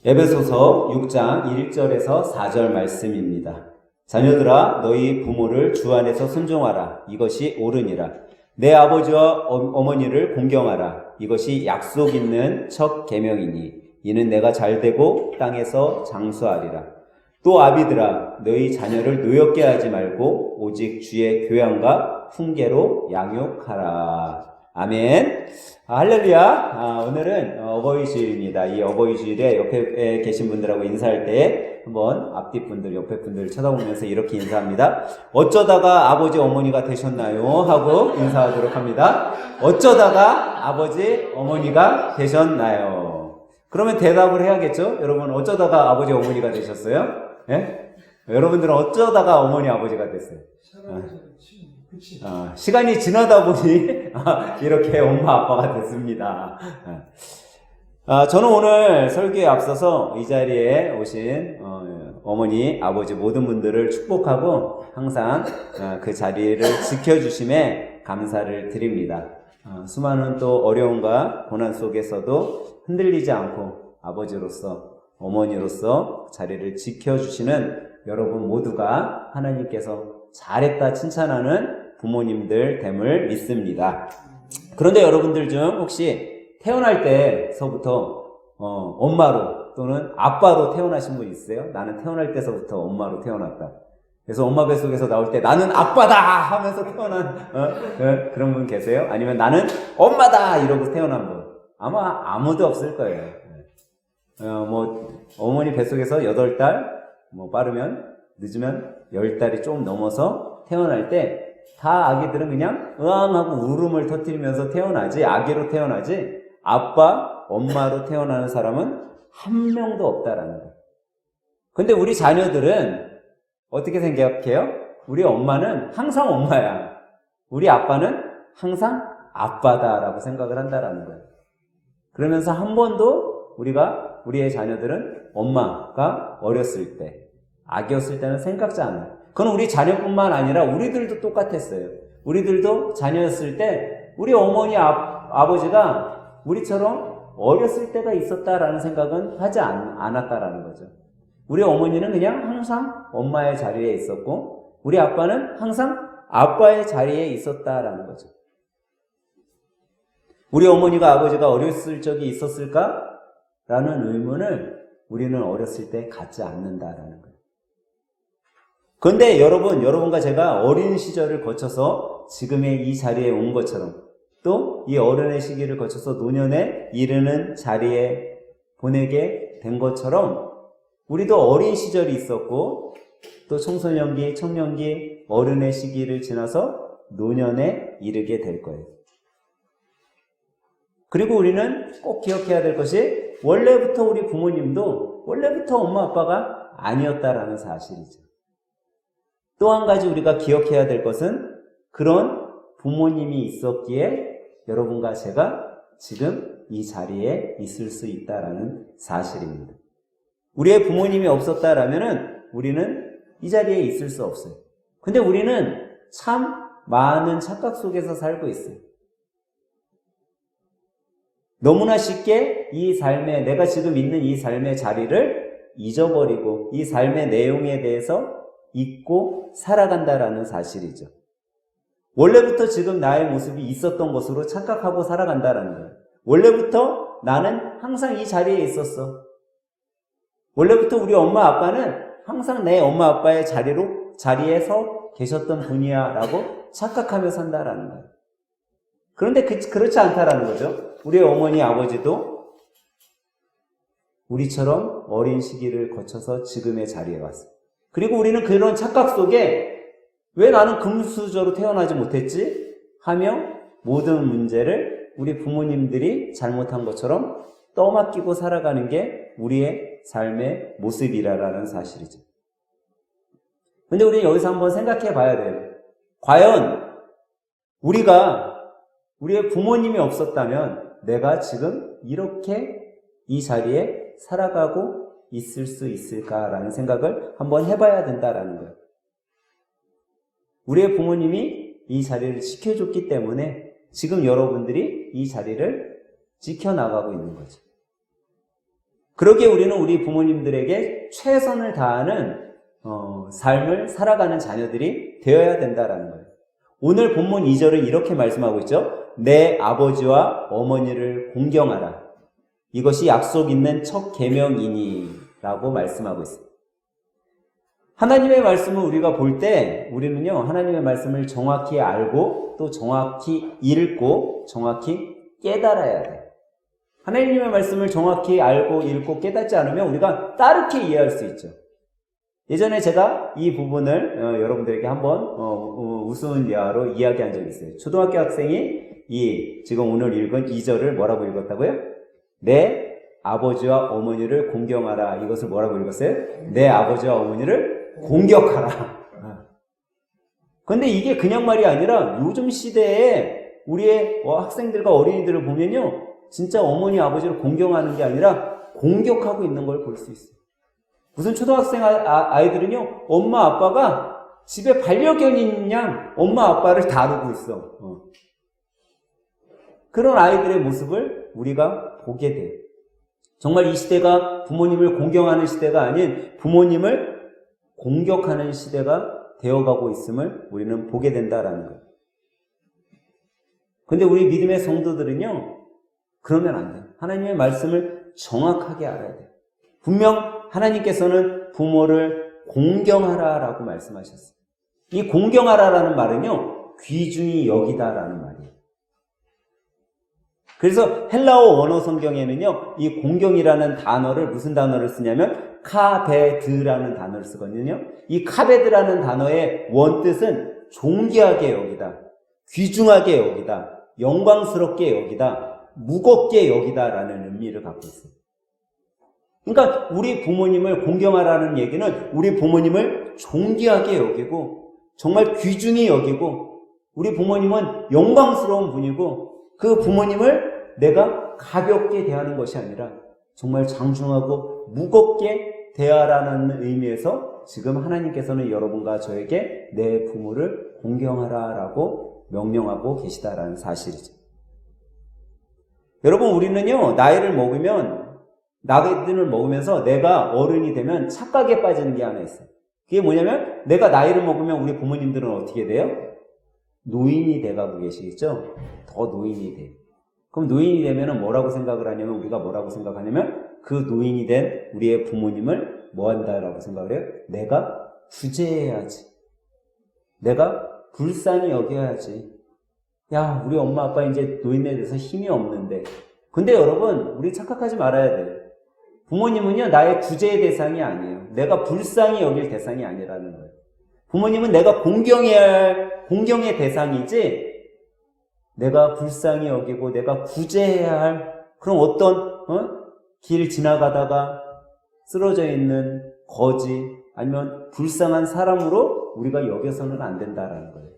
에베소서 6장 1절에서 4절 말씀입니다. 자녀들아 너희 부모를 주 안에서 순종하라. 이것이 옳으니라. 내 아버지와 어머니를 공경하라. 이것이 약속 있는 첫 계명이니 이는 내가 잘되고 땅에서 장수하리라. 또 아비들아 너희 자녀를 노엽게 하지 말고 오직 주의 교양과 훈계로 양육하라. 아멘. 할렐루야. 오늘은 어버이주일입니다. 이 어버이주일에 옆에 계신 분들하고 인사할 때 한번 앞뒤 분들, 옆에 분들 쳐다보면서 이렇게 인사합니다. 어쩌다가 아버지 어머니가 되셨나요? 하고 인사하도록 합니다. 어쩌다가 아버지 어머니가 되셨나요? 그러면 대답을 해야겠죠? 여러분 어쩌다가 아버지 어머니가 되셨어요? 예? 여러분들은 어쩌다가 어머니 아버지가 됐어요? 시간이 지나다 보니 이렇게 엄마 아빠가 됐습니다. 저는 오늘 설교에 앞서서 이 자리에 오신 어머니 아버지 모든 분들을 축복하고 항상 그 자리를 지켜주심에 감사를 드립니다. 수많은 또 어려움과 고난 속에서도 흔들리지 않고 아버지로서 어머니로서 자리를 지켜주시는 여러분 모두가 하나님께서 잘했다 칭찬하는 부모님들 됨을 믿습니다. 그런데 여러분들 중 혹시 태어날 때서부터 엄마로 또는 아빠로 태어나신 분 있으세요? 나는 태어날 때서부터 엄마로 태어났다. 그래서 엄마 뱃속에서 나올 때 나는 아빠다 하면서 태어난 그런 분 계세요? 아니면 나는 엄마다 이러고 태어난 분? 아마 아무도 없을 거예요. 어머니 뱃속에서 8달, 빠르면 늦으면 10달이 좀 넘어서 태어날 때 다 아기들은 그냥 으앙하고 울음을 터뜨리면서 태어나지, 아기로 태어나지 아빠, 엄마로 태어나는 사람은 한 명도 없다라는 거예요. 근데 우리 자녀들은 어떻게 생각해요? 우리 엄마는 항상 엄마야. 우리 아빠는 항상 아빠다라고 생각을 한다라는 거예요. 그러면서 한 번도 우리의 자녀들은 엄마가 어렸을 때, 아기였을 때는 생각지 않아요. 그건 우리 자녀뿐만 아니라 우리들도 똑같았어요. 우리들도 자녀였을 때 우리 어머니 아버지가 우리처럼 어렸을 때가 있었다라는 생각은 하지 않았다라는 거죠. 우리 어머니는 그냥 항상 엄마의 자리에 있었고 우리 아빠는 항상 아빠의 자리에 있었다라는 거죠. 우리 어머니가 아버지가 어렸을 적이 있었을까? 라는 의문을 우리는 어렸을 때 갖지 않는다라는 거예요. 그런데 여러분과 제가 어린 시절을 거쳐서 지금의 이 자리에 온 것처럼 또 이 어른의 시기를 거쳐서 노년에 이르는 자리에 보내게 된 것처럼 우리도 어린 시절이 있었고 또 청소년기, 청년기, 어른의 시기를 지나서 노년에 이르게 될 거예요. 그리고 우리는 꼭 기억해야 될 것이 원래부터 우리 부모님도 원래부터 엄마 아빠가 아니었다라는 사실이죠. 또 한 가지 우리가 기억해야 될 것은 그런 부모님이 있었기에 여러분과 제가 지금 이 자리에 있을 수 있다라는 사실입니다. 우리의 부모님이 없었다라면은 우리는 이 자리에 있을 수 없어요. 근데 우리는 참 많은 착각 속에서 살고 있어요. 너무나 쉽게 내가 지금 있는 이 삶의 자리를 잊어버리고 이 삶의 내용에 대해서 잊고 살아간다라는 사실이죠. 원래부터 지금 나의 모습이 있었던 것으로 착각하고 살아간다라는 거예요. 원래부터 나는 항상 이 자리에 있었어. 원래부터 우리 엄마 아빠는 항상 내 엄마 아빠의 자리에서 계셨던 분이야 라고 착각하며 산다라는 거예요. 그런데 그렇지 않다라는 거죠. 우리 어머니 아버지도 우리처럼 어린 시기를 거쳐서 지금의 자리에 왔어요. 그리고 우리는 그런 착각 속에 왜 나는 금수저로 태어나지 못했지? 하며 모든 문제를 우리 부모님들이 잘못한 것처럼 떠맡기고 살아가는 게 우리의 삶의 모습이라는 사실이죠. 근데 우리는 여기서 한번 생각해 봐야 돼요. 과연 우리의 부모님이 없었다면 내가 지금 이렇게 이 자리에 살아가고 있을 수 있을까라는 생각을 한번 해봐야 된다라는 거예요. 우리의 부모님이 이 자리를 지켜줬기 때문에 지금 여러분들이 이 자리를 지켜나가고 있는 거죠. 그러기에 우리는 우리 부모님들에게 최선을 다하는 삶을 살아가는 자녀들이 되어야 된다라는 거예요. 오늘 본문 2절은 이렇게 말씀하고 있죠. 내 아버지와 어머니를 공경하라. 이것이 약속 있는 첫 계명이니 라고 말씀하고 있습니다. 하나님의 말씀을 우리가 볼 때 우리는요, 하나님의 말씀을 정확히 알고 또 정확히 읽고 정확히 깨달아야 돼요. 하나님의 말씀을 정확히 알고 읽고 깨닫지 않으면 우리가 따르게 이해할 수 있죠. 예전에 제가 이 부분을 여러분들에게 한번 우스운 예화로 이야기한 적이 있어요. 초등학교 학생이 지금 오늘 읽은 2절을 뭐라고 읽었다고요? 내 아버지와 어머니를 공경하라. 이것을 뭐라고 읽었어요? 내 아버지와 어머니를 공격하라. 근데 이게 그냥 말이 아니라 요즘 시대에 우리의 학생들과 어린이들을 보면요, 진짜 어머니 아버지를 공경하는 게 아니라 공격하고 있는 걸 볼 수 있어요. 무슨 초등학생 아이들은요, 엄마 아빠가 집에 반려견인 양 엄마 아빠를 다루고 있어. 그런 아이들의 모습을 우리가 보게 돼요. 정말 이 시대가 부모님을 공경하는 시대가 아닌 부모님을 공격하는 시대가 되어가고 있음을 우리는 보게 된다라는 거예요. 근데 우리 믿음의 성도들은요, 그러면 안 돼요. 하나님의 말씀을 정확하게 알아야 돼요. 분명 하나님께서는 부모를 공경하라라고 말씀하셨어요. 이 공경하라라는 말은요, 귀중히 여기다라는 말이에요. 그래서 헬라어 원어 성경에는요, 이 공경이라는 단어를 무슨 단어를 쓰냐면 카베드라는 단어를 쓰거든요. 이 카베드라는 단어의 원뜻은 존귀하게 여기다, 귀중하게 여기다, 영광스럽게 여기다, 무겁게 여기다라는 의미를 갖고 있어요. 그러니까 우리 부모님을 공경하라는 얘기는 우리 부모님을 존귀하게 여기고 정말 귀중히 여기고 우리 부모님은 영광스러운 분이고 그 부모님을 내가 가볍게 대하는 것이 아니라 정말 장중하고 무겁게 대하라는 의미에서 지금 하나님께서는 여러분과 저에게 내 부모를 공경하라라고 명령하고 계시다라는 사실이죠. 여러분, 우리는요, 나이를 먹으면서 내가 어른이 되면 착각에 빠지는 게 하나 있어요. 그게 뭐냐면 내가 나이를 먹으면 우리 부모님들은 어떻게 돼요? 노인이 돼가고 계시겠죠? 더 노인이 돼요. 그럼 노인이 되면 뭐라고 생각을 하냐면 우리가 뭐라고 생각하냐면 그 노인이 된 우리의 부모님을 뭐 한다라고 생각을 해요? 내가 구제해야지. 내가 불쌍히 여겨야지. 야, 우리 엄마 아빠 이제 노인에 대해서 힘이 없는데. 근데 여러분, 우리 착각하지 말아야 돼요. 부모님은요, 나의 구제의 대상이 아니에요. 내가 불쌍히 여길 대상이 아니라는 거예요. 부모님은 내가 공경해야 할 공경의 대상이지, 내가 불쌍히 여기고 내가 구제해야 할 그런 어떤 길 지나가다가 쓰러져 있는 거지 아니면 불쌍한 사람으로 우리가 여겨서는 안 된다라는 거예요.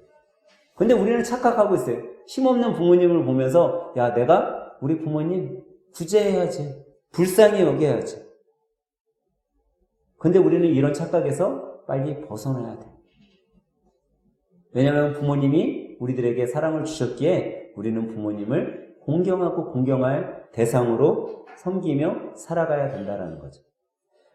근데 우리는 착각하고 있어요. 힘없는 부모님을 보면서 야, 내가 우리 부모님 구제해야지, 불쌍히 여겨야지. 근데 우리는 이런 착각에서 빨리 벗어나야 돼요. 왜냐하면 부모님이 우리들에게 사랑을 주셨기에 우리는 부모님을 공경하고 공경할 대상으로 섬기며 살아가야 된다는 거죠.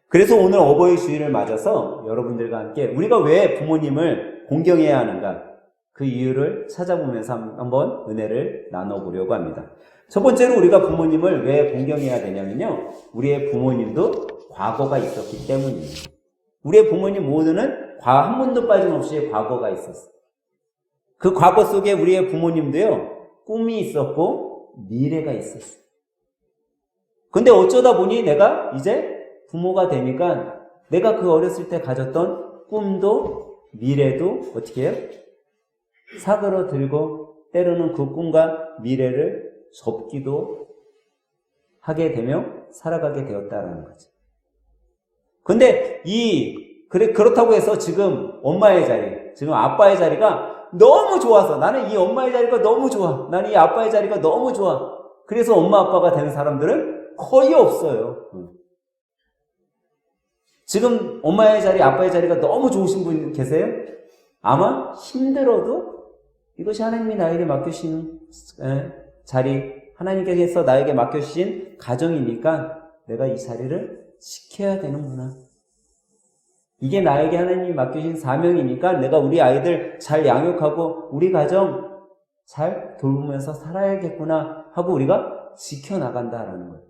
그래서 오늘 어버이 주일을 맞아서 여러분들과 함께 우리가 왜 부모님을 공경해야 하는가, 그 이유를 찾아보면서 한번 은혜를 나눠보려고 합니다. 첫 번째로 우리가 부모님을 왜 공경해야 되냐면요, 우리의 부모님도 과거가 있었기 때문이에요. 우리의 부모님 모두는 한 번도 빠짐없이 과거가 있었어요. 그 과거 속에 우리의 부모님도요, 꿈이 있었고 미래가 있었어요. 근데 어쩌다 보니 내가 이제 부모가 되니까 내가 그 어렸을 때 가졌던 꿈도 미래도 어떻게 해요? 사그러들고 때로는 그 꿈과 미래를 접기도 하게 되며 살아가게 되었다라는 거죠. 근데 그렇다고 해서 지금 엄마의 자리, 지금 아빠의 자리가 너무 좋아서 나는 이 엄마의 자리가 너무 좋아, 나는 이 아빠의 자리가 너무 좋아, 그래서 엄마 아빠가 되는 사람들은 거의 없어요. 지금 엄마의 자리, 아빠의 자리가 너무 좋으신 분 계세요? 아마 힘들어도 이것이 하나님이 나에게 맡겨주신 자리, 하나님께서 나에게 맡겨주신 가정이니까 내가 이 자리를 지켜야 되는구나. 이게 나에게 하나님이 맡겨진 사명이니까 내가 우리 아이들 잘 양육하고 우리 가정 잘 돌보면서 살아야겠구나 하고 우리가 지켜나간다라는 거예요.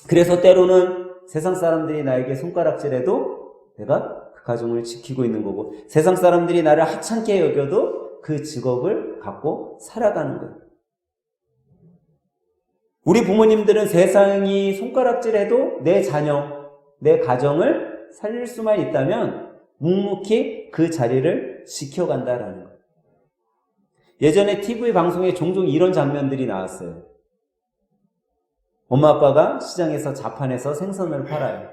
그래서 때로는 세상 사람들이 나에게 손가락질해도 내가 그 가정을 지키고 있는 거고, 세상 사람들이 나를 하찮게 여겨도 그 직업을 갖고 살아가는 거예요. 우리 부모님들은 세상이 손가락질해도 내 자녀, 내 가정을 살릴 수만 있다면 묵묵히 그 자리를 지켜간다라는 거예요. 예전에 TV 방송에 종종 이런 장면들이 나왔어요. 엄마 아빠가 시장에서 자판에서 생선을 팔아요.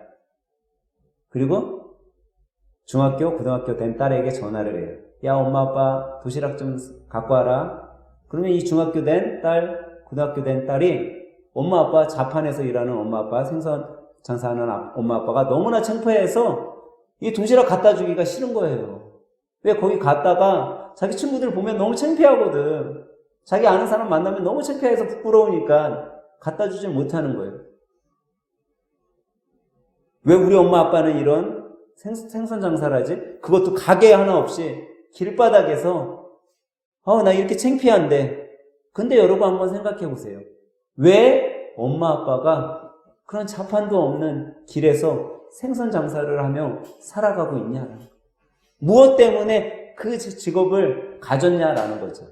그리고 중학교, 고등학교 된 딸에게 전화를 해요. 야, 엄마 아빠 도시락 좀 갖고 와라. 그러면 이 중학교 된 딸, 고등학교 된 딸이 엄마 아빠 자판에서 일하는 엄마 아빠, 생선 장사하는 엄마 아빠가 너무나 창피해서 이 도시락 갖다 주기가 싫은 거예요. 왜? 거기 갔다가 자기 친구들 보면 너무 창피하거든. 자기 아는 사람 만나면 너무 창피해서 부끄러우니까 갖다 주지 못하는 거예요. 왜 우리 엄마 아빠는 이런 생선 장사를 하지? 그것도 가게 하나 없이 길바닥에서 나 이렇게 창피한데. 근데 여러분 한번 생각해 보세요. 왜 엄마 아빠가 그런 자판도 없는 길에서 생선 장사를 하며 살아가고 있냐? 무엇 때문에 그 직업을 가졌냐라는 거죠.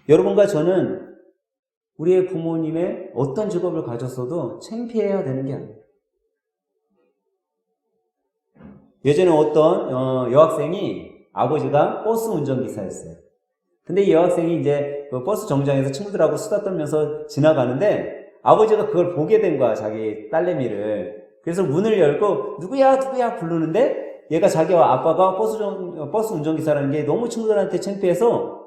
여러분과 저는 우리의 부모님의 어떤 직업을 가졌어도 창피해야 되는 게 아니에요. 예전에 어떤 여학생이 아버지가 버스 운전기사였어요. 근데 이 여학생이 이제 버스 정류장에서 친구들하고 수다 떨면서 지나가는데 아버지가 그걸 보게 된 거야, 자기 딸내미를. 그래서 문을 열고 누구야 부르는데 얘가 자기 아빠가 버스 운전기사라는 게 너무 친구들한테 창피해서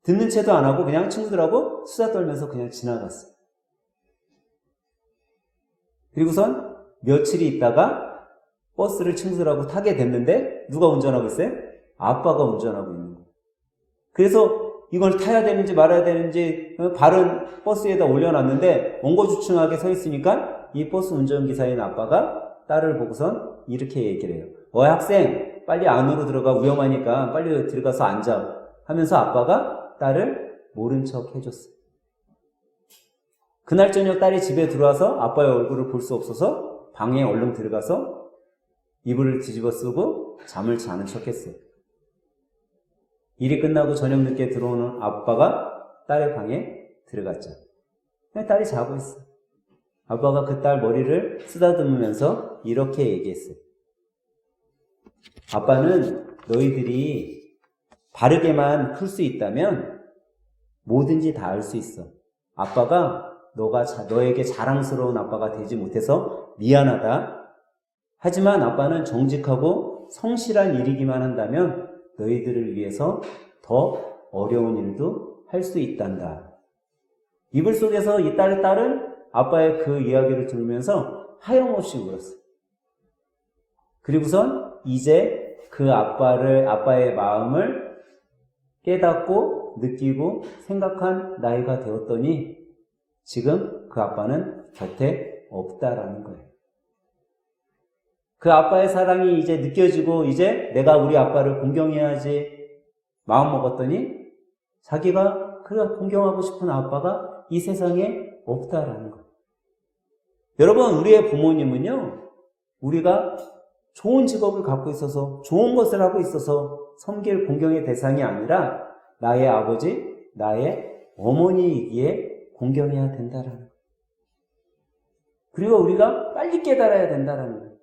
듣는 채도 안 하고 그냥 친구들하고 수다 떨면서 그냥 지나갔어. 그리고선 며칠이 있다가 버스를 친구들하고 타게 됐는데 누가 운전하고 있어요? 아빠가 운전하고 있는 거예요. 그래서 이걸 타야 되는지 말아야 되는지 발은 버스에다 올려놨는데 엉거주춤하게 서 있으니까 이 버스 운전기사인 아빠가 딸을 보고선 이렇게 얘기를 해요. 학생, 빨리 안으로 들어가, 위험하니까 빨리 들어가서 앉아 하면서 아빠가 딸을 모른 척 해줬어요. 그날 저녁 딸이 집에 들어와서 아빠의 얼굴을 볼 수 없어서 방에 얼른 들어가서 이불을 뒤집어 쓰고 잠을 자는 척 했어요. 일이 끝나고 저녁 늦게 들어오는 아빠가 딸의 방에 들어갔죠. 그냥 딸이 자고 있어. 아빠가 그 딸 머리를 쓰다듬으면서 이렇게 얘기했어요. 아빠는 너희들이 바르게만 클 수 있다면 뭐든지 다 할 수 있어. 아빠가 너에게 자랑스러운 아빠가 되지 못해서 미안하다. 하지만 아빠는 정직하고 성실한 일이기만 한다면 너희들을 위해서 더 어려운 일도 할 수 있단다. 이불 속에서 이 딸은 아빠의 그 이야기를 들으면서 하염없이 울었어요. 그리고선 이제 그 아빠의 마음을 깨닫고 느끼고 생각한 나이가 되었더니 지금 그 아빠는 곁에 없다라는 거예요. 그 아빠의 사랑이 이제 느껴지고 이제 내가 우리 아빠를 공경해야지 마음 먹었더니 자기가 그 공경하고 싶은 아빠가 이 세상에 없다라는 거예요. 여러분, 우리의 부모님은요, 우리가 좋은 직업을 갖고 있어서 좋은 것을 하고 있어서 섬길 공경의 대상이 아니라 나의 아버지, 나의 어머니이기에 공경해야 된다라는 거예요. 그리고 우리가 빨리 깨달아야 된다라는 거예요.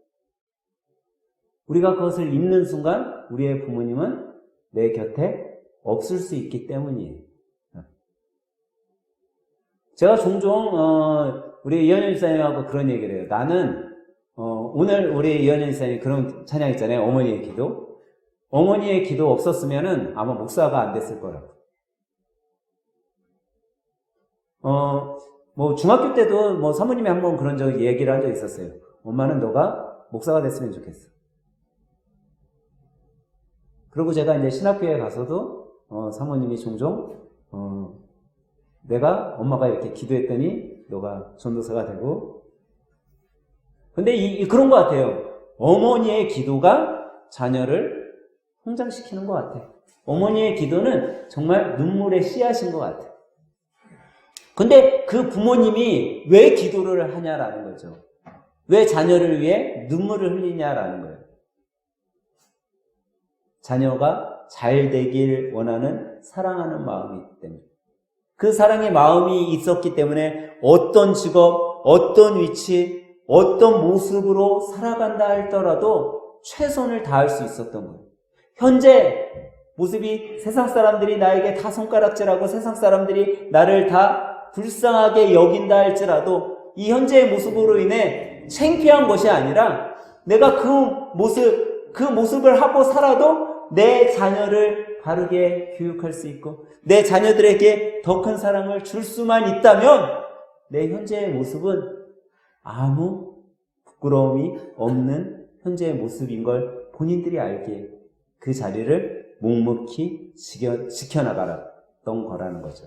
우리가 그것을 잊는 순간 우리의 부모님은 내 곁에 없을 수 있기 때문이에요. 제가 종종 우리 이현현 집사님하고 그런 얘기를 해요. 나는 오늘 우리 이현현 집사님 그런 찬양 있잖아요. 어머니의 기도. 어머니의 기도 없었으면은 아마 목사가 안 됐을 거라고. 중학교 때도 사모님이 한번 그런 얘기를 한 적 있었어요. 엄마는 너가 목사가 됐으면 좋겠어. 그리고 제가 이제 신학교에 가서도 사모님이 종종 내가 엄마가 이렇게 기도했더니 너가 전도사가 되고. 근데 그런 것 같아요. 어머니의 기도가 자녀를 성장시키는 것 같아요. 어머니의 기도는 정말 눈물의 씨앗인 것 같아요. 근데 그 부모님이 왜 기도를 하냐라는 거죠. 왜 자녀를 위해 눈물을 흘리냐라는 거예요. 자녀가 잘 되길 원하는 사랑하는 마음이 있기 때문에. 그 사랑의 마음이 있었기 때문에 어떤 직업, 어떤 위치, 어떤 모습으로 살아간다 할더라도 최선을 다할 수 있었던 거예요. 현재 모습이 세상 사람들이 나에게 다 손가락질하고 세상 사람들이 나를 다 불쌍하게 여긴다 할지라도 이 현재의 모습으로 인해 창피한 것이 아니라 내가 그 모습을 하고 살아도 내 자녀를 바르게 교육할 수 있고 내 자녀들에게 더 큰 사랑을 줄 수만 있다면 내 현재의 모습은 아무 부끄러움이 없는 현재의 모습인 걸 본인들이 알기에 그 자리를 묵묵히 지켜나가던 거라는 거죠.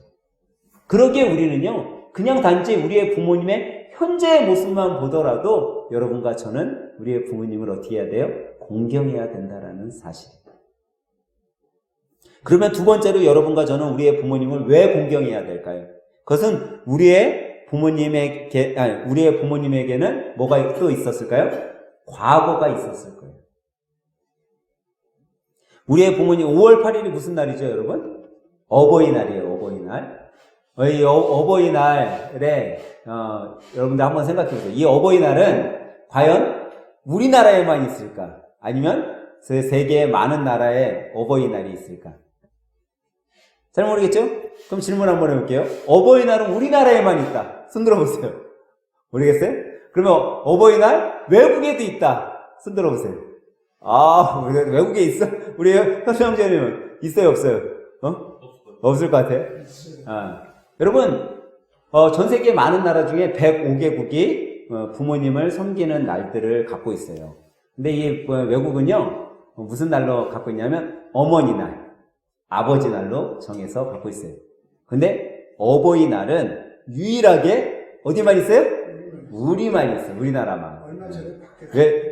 그러기에 우리는요, 그냥 단지 우리의 부모님의 현재의 모습만 보더라도 여러분과 저는 우리의 부모님을 어떻게 해야 돼요? 공경해야 된다라는 사실입니다. 그러면 두 번째로 여러분과 저는 우리의 부모님을 왜 공경해야 될까요? 그것은 우리의 부모님에게는 뭐가 또 있었을까요? 과거가 있었을 거예요. 우리의 부모님 5월 8일이 무슨 날이죠, 여러분? 어버이날이에요, 어버이날. 이 어버이날에 여러분들 한번 생각해 보세요. 이 어버이날은 과연 우리나라에만 있을까? 아니면 세계의 많은 나라에 어버이날이 있을까? 잘 모르겠죠? 그럼 질문 한번 해볼게요. 어버이날은 우리나라에만 있다. 손 들어보세요. 모르겠어요? 그러면 어버이날 외국에도 있다. 손 들어보세요. 아, 외국에 있어? 우리 현수형제님은 있어요, 없어요? 없을 것 같아요. 여러분, 전 세계 많은 나라 중에 105개국이 부모님을 섬기는 날들을 갖고 있어요. 근데 이 외국은요, 무슨 날로 갖고 있냐면 어머니날, 아버지 날로 정해서 갖고 있어요. 근데 어버이날은 유일하게 어디만 있어요? 우리만 있어요. 우리나라만. 얼마 전에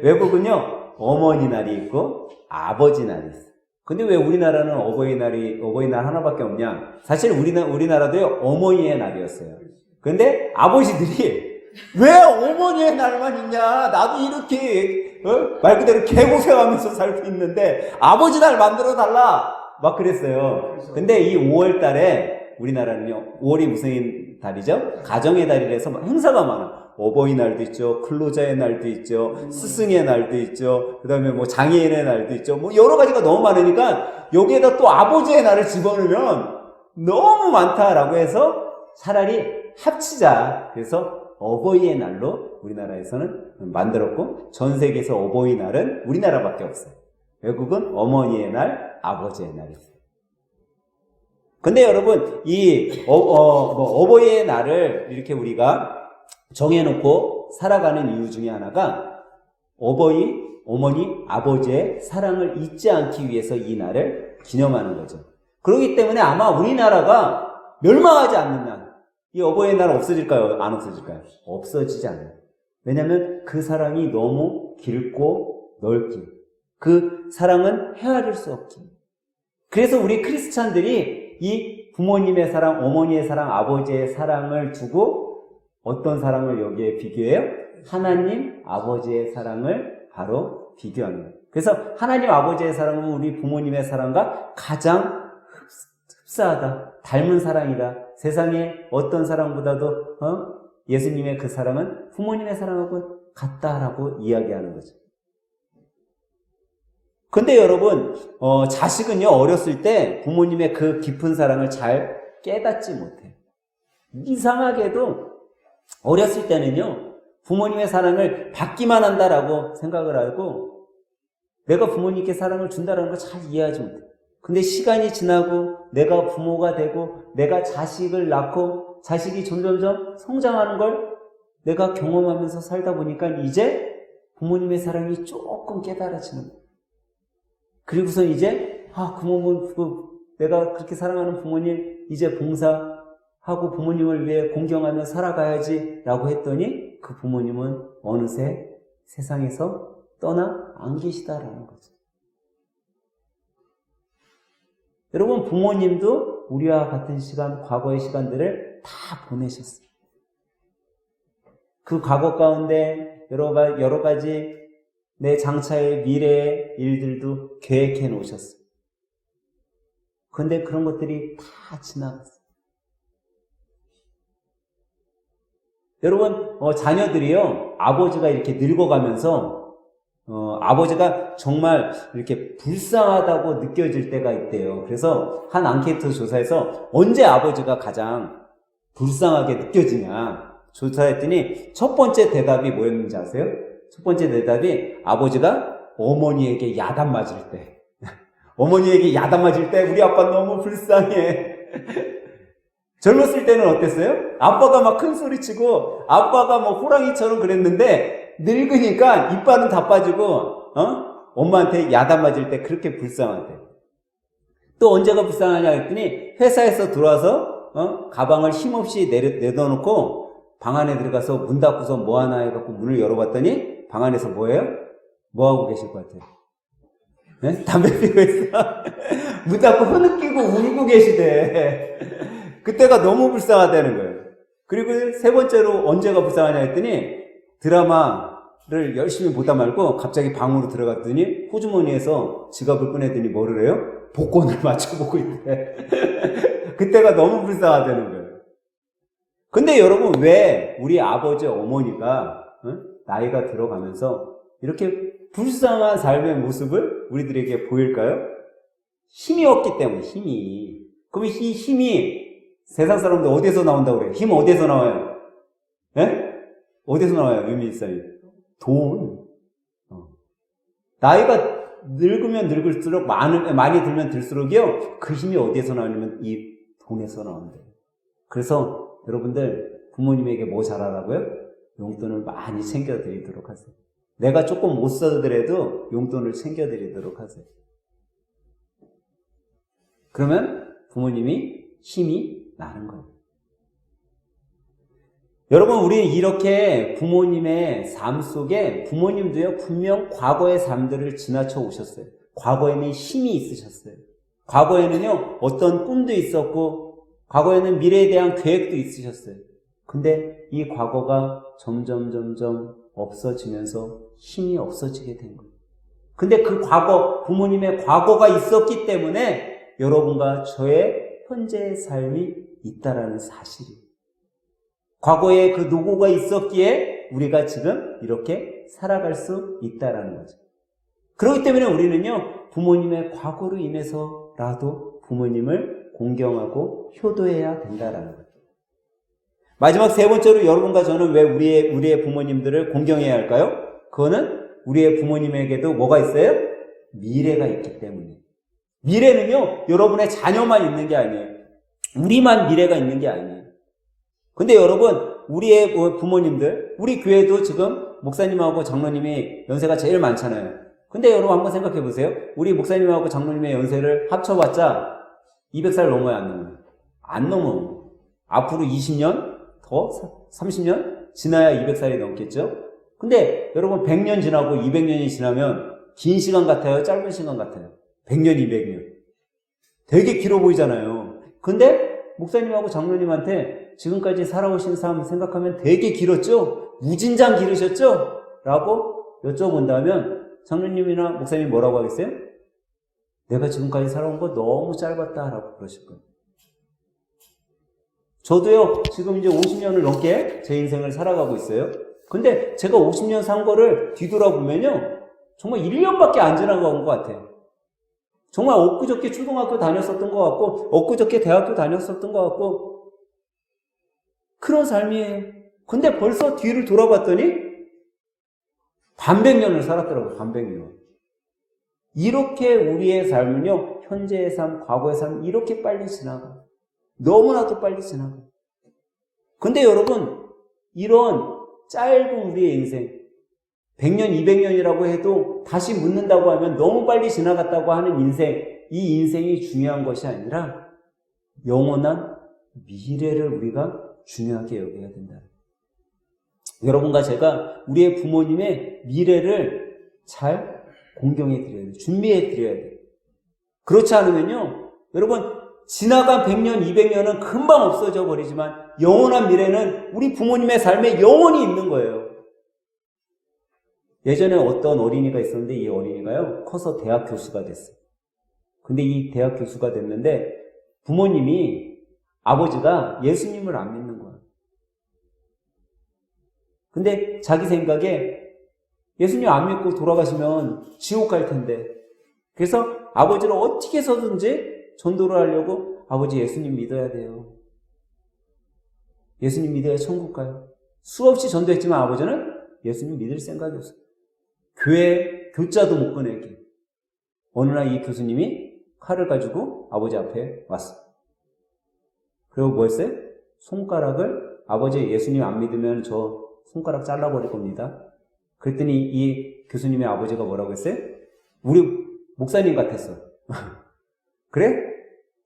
외국은요, 어머니 날이 있고 아버지 날이 있어요. 근데 왜 우리나라는 어버이날 하나밖에 없냐? 사실 우리나라도요, 어머니의 날이었어요. 근데 아버지들이 왜 어머니의 날만 있냐? 나도 이렇게 말 그대로 개고생하면서 살고 있는데 아버지 날 만들어 달라. 막 그랬어요. 근데 이 5월 달에 우리나라는요, 5월이 무슨 달이죠? 가정의 달이라서 행사가 많아. 어버이날도 있죠, 근로자의 날도 있죠, 스승의 날도 있죠, 그 다음에 뭐 장애인의 날도 있죠, 뭐 여러 가지가 너무 많으니까 여기에다 또 아버지의 날을 집어넣으면 너무 많다라고 해서 차라리 합치자. 그래서 어버이의 날로 우리나라에서는 만들었고, 전 세계에서 어버이날은 우리나라밖에 없어요. 외국은 어머니의 날, 아버지의 날이 있어요. 근데 여러분, 이 어버이의 날을 이렇게 우리가 정해놓고 살아가는 이유 중에 하나가 어머니, 아버지의 사랑을 잊지 않기 위해서 이 날을 기념하는 거죠. 그렇기 때문에 아마 우리나라가 멸망하지 않는 날, 이 어버이의 날 없어질까요? 안 없어질까요? 없어지지 않아요. 왜냐하면 그 사랑이 너무 길고 넓기, 그 사랑은 헤아릴 수 없기. 그래서 우리 크리스찬들이 이 부모님의 사랑, 어머니의 사랑, 아버지의 사랑을 두고 어떤 사랑을 여기에 비교해요? 하나님 아버지의 사랑을 바로 비교하는 거예요. 그래서 하나님 아버지의 사랑은 우리 부모님의 사랑과 가장 흡사하다, 닮은 사랑이다. 세상에 어떤 사랑보다도 예수님의 그 사랑은 부모님의 사랑하고 같다라고 이야기하는 거죠. 근데 여러분, 자식은요, 어렸을 때 부모님의 그 깊은 사랑을 잘 깨닫지 못해요. 이상하게도 어렸을 때는요, 부모님의 사랑을 받기만 한다라고 생각을 하고, 내가 부모님께 사랑을 준다라는 걸 잘 이해하지 못해요. 근데 시간이 지나고, 내가 부모가 되고, 내가 자식을 낳고, 자식이 점점점 성장하는 걸 내가 경험하면서 살다 보니까 이제 부모님의 사랑이 조금 깨달아지는 거예요. 그리고서 이제, 내가 그렇게 사랑하는 부모님, 이제 봉사 하고 부모님을 위해 공경하며 살아가야지 라고 했더니 그 부모님은 어느새 세상에서 떠나 안 계시다라는 거죠. 여러분, 부모님도 우리와 같은 시간, 과거의 시간들을 다 보내셨어요. 그 과거 가운데 여러 가지 내 장차의 미래의 일들도 계획해 놓으셨어요. 그런데 그런 것들이 다 지나갔어요. 여러분, 자녀들이요, 아버지가 이렇게 늙어가면서 아버지가 정말 이렇게 불쌍하다고 느껴질 때가 있대요. 그래서 한 앙케이트 조사에서 언제 아버지가 가장 불쌍하게 느껴지냐 조사했더니 첫 번째 대답이 뭐였는지 아세요? 첫 번째 대답이 아버지가 어머니에게 야단 맞을 때. 어머니에게 야단 맞을 때 우리 아빠 너무 불쌍해. 젊었을 때는 어땠어요? 아빠가 막 큰 소리 치고 아빠가 뭐 호랑이처럼 그랬는데 늙으니까 이빨은 다 빠지고 엄마한테 야단 맞을 때 그렇게 불쌍하대. 또 언제가 불쌍하냐 했더니 회사에서 들어와서 가방을 힘없이 내둬놓고 방 안에 들어가서 문 닫고서 뭐 하나 해갖고 문을 열어봤더니 방 안에서 뭐예요? 뭐 하고 계실 것 같아요? 네? 담배 피우고 있어. 문 닫고 흐느끼고 울고 계시대. 그때가 너무 불쌍하다는 거예요. 그리고 세 번째로 언제가 불쌍하냐 했더니 드라마를 열심히 보다 말고 갑자기 방으로 들어갔더니 호주머니에서 지갑을 꺼내더니 뭐를 해요? 복권을 맞춰보고 있대. 그때가 너무 불쌍하다는 거예요. 근데 여러분, 왜 우리 아버지 어머니가 나이가 들어가면서 이렇게 불쌍한 삶의 모습을 우리들에게 보일까요? 힘이 없기 때문에. 힘이. 그럼 이 힘이 세상 사람들 어디서 나온다고 그래요? 힘 어디서 나와요? 예? 어디서 나와요, 유미일사님? 돈. 나이가 늙으면 늙을수록 많이 들면 들수록이요, 그 힘이 어디에서 나오냐면 이 돈에서 나온대요. 그래서 여러분들 부모님에게 뭐 잘하라고요? 용돈을 많이 챙겨드리도록 하세요. 내가 조금 못 써더라도 용돈을 챙겨드리도록 하세요. 그러면 부모님이 힘이 나는 거예요. 여러분, 우리 이렇게 부모님의 삶 속에 부모님도요, 분명 과거의 삶들을 지나쳐 오셨어요. 과거에는 힘이 있으셨어요. 과거에는요, 어떤 꿈도 있었고, 과거에는 미래에 대한 계획도 있으셨어요. 근데 이 과거가 점점 없어지면서 힘이 없어지게 된 거예요. 근데 그 과거, 부모님의 과거가 있었기 때문에 여러분과 저의 현재의 삶이 있다라는 사실이에요. 과거에 그 노고가 있었기에 우리가 지금 이렇게 살아갈 수 있다라는 거죠. 그렇기 때문에 우리는요, 부모님의 과거로 인해서라도 부모님을 공경하고 효도해야 된다라는 거죠. 마지막 세 번째로 여러분과 저는 왜 우리의 부모님들을 공경해야 할까요? 그거는 우리의 부모님에게도 뭐가 있어요? 미래가 있기 때문에. 미래는요, 여러분의 자녀만 있는 게 아니에요. 우리만 미래가 있는 게 아니에요. 근데 여러분, 우리의 부모님들, 우리 교회도 지금 목사님하고 장로님이 연세가 제일 많잖아요. 근데 여러분 한번 생각해 보세요. 우리 목사님하고 장로님의 연세를 합쳐봤자 200살 넘어야 안 넘어요? 안 넘어. 앞으로 20년? 더? 30년? 지나야 200살이 넘겠죠? 근데 여러분 100년 지나고 200년이 지나면 긴 시간 같아요? 짧은 시간 같아요? 100년, 200년. 되게 길어 보이잖아요. 근데 목사님하고 장로님한테 지금까지 살아오신 삶 생각하면 되게 길었죠? 무진장 길으셨죠? 라고 여쭤본다면 장로님이나 목사님이 뭐라고 하겠어요? 내가 지금까지 살아온 거 너무 짧았다 라고 그러실 거예요. 저도요, 지금 이제 50년을 넘게 제 인생을 살아가고 있어요. 근데 제가 50년 산 거를 뒤돌아보면요, 정말 1년밖에 안 지나간 것 같아요. 정말 엊그저께 초등학교 다녔었던 것 같고, 엊그저께 대학교 다녔었던 것 같고, 그런 삶이에요. 근데 벌써 뒤를 돌아봤더니, 반백년을 살았더라고요, 반백년. 이렇게 우리의 삶은요, 현재의 삶, 과거의 삶, 이렇게 빨리 지나가. 너무나도 빨리 지나가. 근데 여러분, 이런 짧은 우리의 인생, 100년, 200년이라고 해도 다시 묻는다고 하면 너무 빨리 지나갔다고 하는 인생, 이 인생이 중요한 것이 아니라 영원한 미래를 우리가 중요하게 여겨야 된다. 여러분과 제가 우리의 부모님의 미래를 잘 공경해 드려야 돼요. 준비해 드려야 돼요. 그렇지 않으면요, 여러분, 지나간 100년, 200년은 금방 없어져 버리지만 영원한 미래는 우리 부모님의 삶에 영원히 있는 거예요. 예전에 어떤 어린이가 있었는데 이 어린이가요, 커서 대학 교수가 됐어요. 근데 이 대학 교수가 됐는데 부모님이, 아버지가 예수님을 안 믿는 거야. 근데 자기 생각에 예수님 안 믿고 돌아가시면 지옥 갈 텐데, 그래서 아버지를 어떻게 해서든지 전도를 하려고, 아버지 예수님 믿어야 돼요. 예수님 믿어야 천국 가요. 수없이 전도했지만 아버지는 예수님 믿을 생각이 없어요. 교회 교자도 못 꺼내기. 어느 날 이 교수님이 칼을 가지고 아버지 앞에 왔어요. 그리고 뭐 했어요? 손가락을, 아버지 예수님 안 믿으면 저 손가락 잘라버릴 겁니다. 그랬더니 이 교수님의 아버지가 뭐라고 했어요? 우리 목사님 같았어. 그래?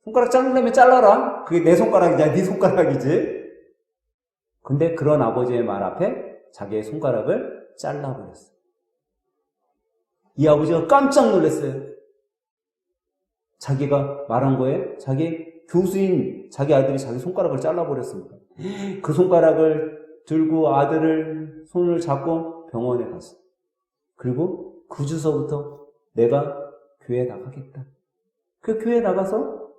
손가락 자르려면 잘라라. 그게 내 손가락이냐, 네 손가락이지. 근데 그런 아버지의 말 앞에 자기의 손가락을 잘라버렸어. 이 아버지가 깜짝 놀랐어요. 자기가 말한 거에 자기 교수인 자기 아들이 자기 손가락을 잘라버렸습니다. 그 손가락을 들고 아들을 손을 잡고 병원에 갔어. 그리고 그 주서부터 내가 교회에 나가겠다. 그 교회에 나가서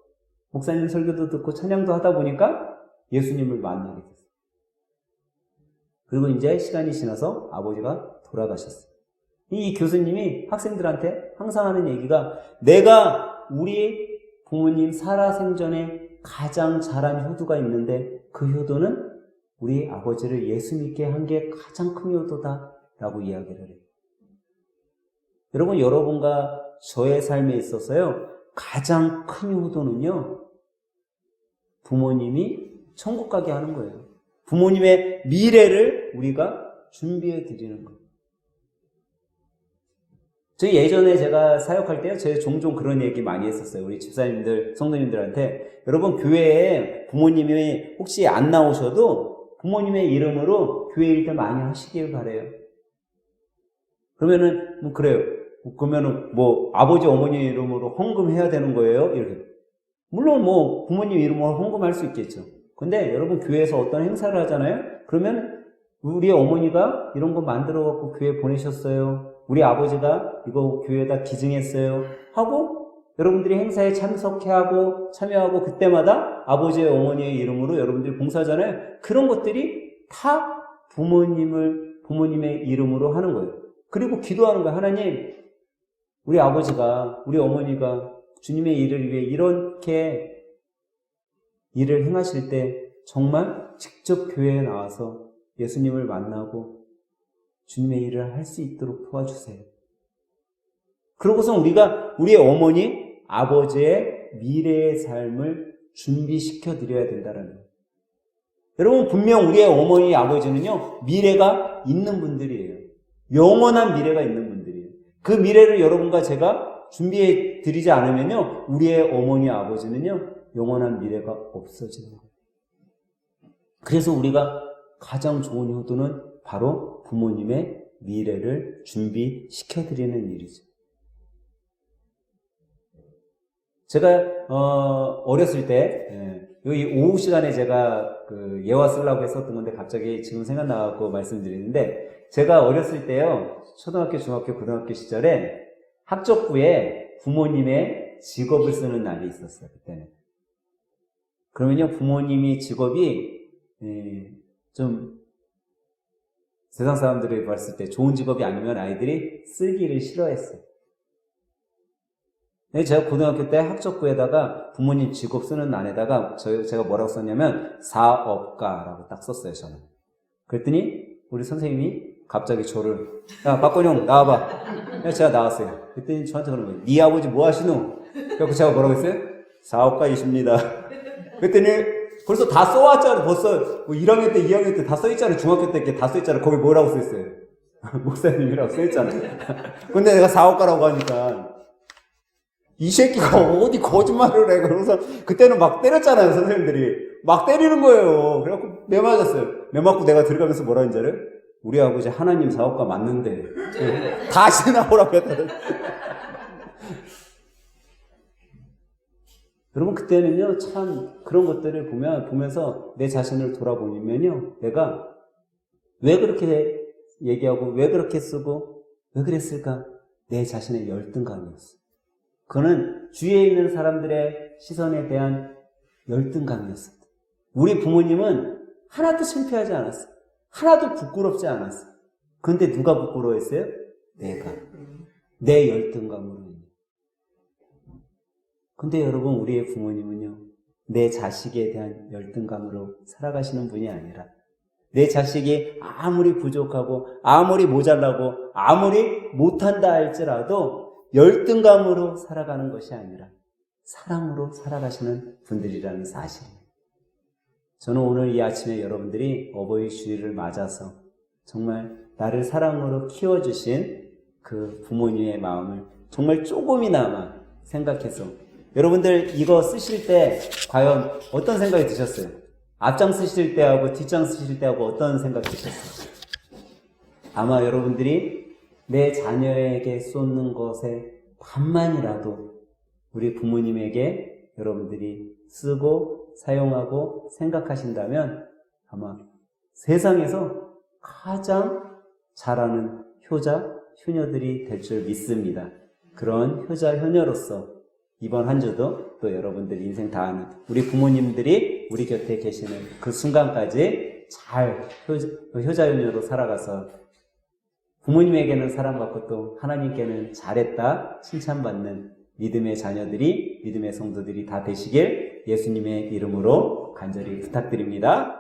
목사님 설교도 듣고 찬양도 하다 보니까 예수님을 만나게 됐어요. 그리고 이제 시간이 지나서 아버지가 돌아가셨어요. 이 교수님이 학생들한테 항상 하는 얘기가, 내가 우리 부모님 살아생전에 가장 잘한 효도가 있는데 그 효도는 우리 아버지를 예수 믿게 한 게 가장 큰 효도다 라고 이야기를 해요. 여러분, 여러분과 저의 삶에 있어서요, 가장 큰 효도는요, 부모님이 천국 가게 하는 거예요. 부모님의 미래를 우리가 준비해 드리는 거예요. 저희 예전에 제가 사역할 때요, 제가 종종 그런 얘기 많이 했었어요. 우리 집사님들, 성도님들한테. 여러분, 교회에 부모님이 혹시 안 나오셔도 부모님의 이름으로 교회 일들 많이 하시길 바래요. 그러면은, 뭐, 그래요. 그러면은, 뭐, 아버지, 어머니 이름으로 헌금해야 되는 거예요? 이렇게. 물론, 뭐, 부모님 이름으로 헌금할 수 있겠죠. 근데 여러분, 교회에서 어떤 행사를 하잖아요? 그러면, 우리 어머니가 이런 거 만들어갖고 교회에 보내셨어요. 우리 아버지가 이거 교회에다 기증했어요. 하고, 여러분들이 행사에 참석하고, 참여하고, 그때마다 아버지의 어머니의 이름으로 여러분들이 봉사하잖아요. 그런 것들이 다 부모님의 이름으로 하는 거예요. 그리고 기도하는 거예요. 하나님, 우리 아버지가, 우리 어머니가 주님의 일을 위해 이렇게 일을 행하실 때 정말 직접 교회에 나와서 예수님을 만나고 주님의 일을 할 수 있도록 도와주세요. 그러고서 우리가 우리의 어머니, 아버지의 미래의 삶을 준비시켜 드려야 된다는 거예요. 여러분, 분명 우리의 어머니, 아버지는요, 미래가 있는 분들이에요. 영원한 미래가 있는 분들이에요. 그 미래를 여러분과 제가 준비해 드리지 않으면요, 우리의 어머니, 아버지는요, 영원한 미래가 없어지는 거예요. 그래서 우리가 가장 좋은 효도는 바로 부모님의 미래를 준비시켜 드리는 일이죠. 제가 어렸을 때 여기 오후 시간에 제가 그 예화 쓰려고 했었던 건데 갑자기 지금 생각나갖고 말씀드리는데, 제가 어렸을 때요, 초등학교, 중학교, 고등학교 시절에 학적부에 부모님의 직업을 쓰는 날이 있었어요. 그때는. 그러면요, 부모님이 직업이 좀 세상 사람들이 봤을 때 좋은 직업이 아니면 아이들이 쓰기를 싫어했어요. 제가 고등학교 때 학적부에다가 부모님 직업 쓰는 안에다가 제가 뭐라고 썼냐면 사업가라고 딱 썼어요, 저는. 그랬더니 우리 선생님이 갑자기 저를, 야, 박건용 나와봐. 제가 나왔어요. 그랬더니 저한테 그러는 거예요. 네 아버지 뭐 하시노? 그래서 제가 뭐라고 했어요? 사업가이십니다. 그랬더니 벌써 다 써왔잖아. 벌써 뭐 1학년 때, 2학년 때 다 써있잖아요. 중학교 때 다 써있잖아요. 거기 뭐라고 써있어요? 목사님이라고 써있잖아요. 근데 내가 사업가라고 하니까 이 새끼가 어디 거짓말을 해. 그러면서 그때는 막 때렸잖아요, 선생님들이. 막 때리는 거예요. 그래갖고 매 맞았어요. 매 맞고 내가 들어가면서 뭐라 했는지 알아요? 우리하고 이제 하나님 사업가 맞는데 다시 나오라고 했거든. 여러분 그때는요 참 그런 것들을 보면서 내 자신을 돌아보면요 내가 왜 그렇게 얘기하고 왜 그렇게 쓰고 왜 그랬을까? 내 자신의 열등감이었어. 그거는 주위에 있는 사람들의 시선에 대한 열등감이었어. 우리 부모님은 하나도 창피하지 않았어. 하나도 부끄럽지 않았어. 근데 누가 부끄러워했어요? 내가. 내 열등감으로. 근데 여러분 우리의 부모님은요 내 자식에 대한 열등감으로 살아가시는 분이 아니라 내 자식이 아무리 부족하고 아무리 모자라고 아무리 못한다 할지라도 열등감으로 살아가는 것이 아니라 사랑으로 살아가시는 분들이라는 사실입니다. 저는 오늘 이 아침에 여러분들이 어버이 주일을 맞아서 정말 나를 사랑으로 키워주신 그 부모님의 마음을 정말 조금이나마 생각해서 여러분들 이거 쓰실 때 과연 어떤 생각이 드셨어요? 앞장 쓰실 때하고 뒷장 쓰실 때하고 어떤 생각이 드셨어요? 아마 여러분들이 내 자녀에게 쏟는 것의 반만이라도 우리 부모님에게 여러분들이 쓰고 사용하고 생각하신다면 아마 세상에서 가장 잘하는 효자, 효녀들이 될 줄 믿습니다. 그런 효자, 효녀로서 이번 한 주도 또 여러분들 인생 다하는 우리 부모님들이 우리 곁에 계시는 그 순간까지 잘 효자, 효녀로 살아가서 부모님에게는 사랑받고 또 하나님께는 잘했다 칭찬받는 믿음의 자녀들이 믿음의 성도들이 다 되시길 예수님의 이름으로 간절히 부탁드립니다.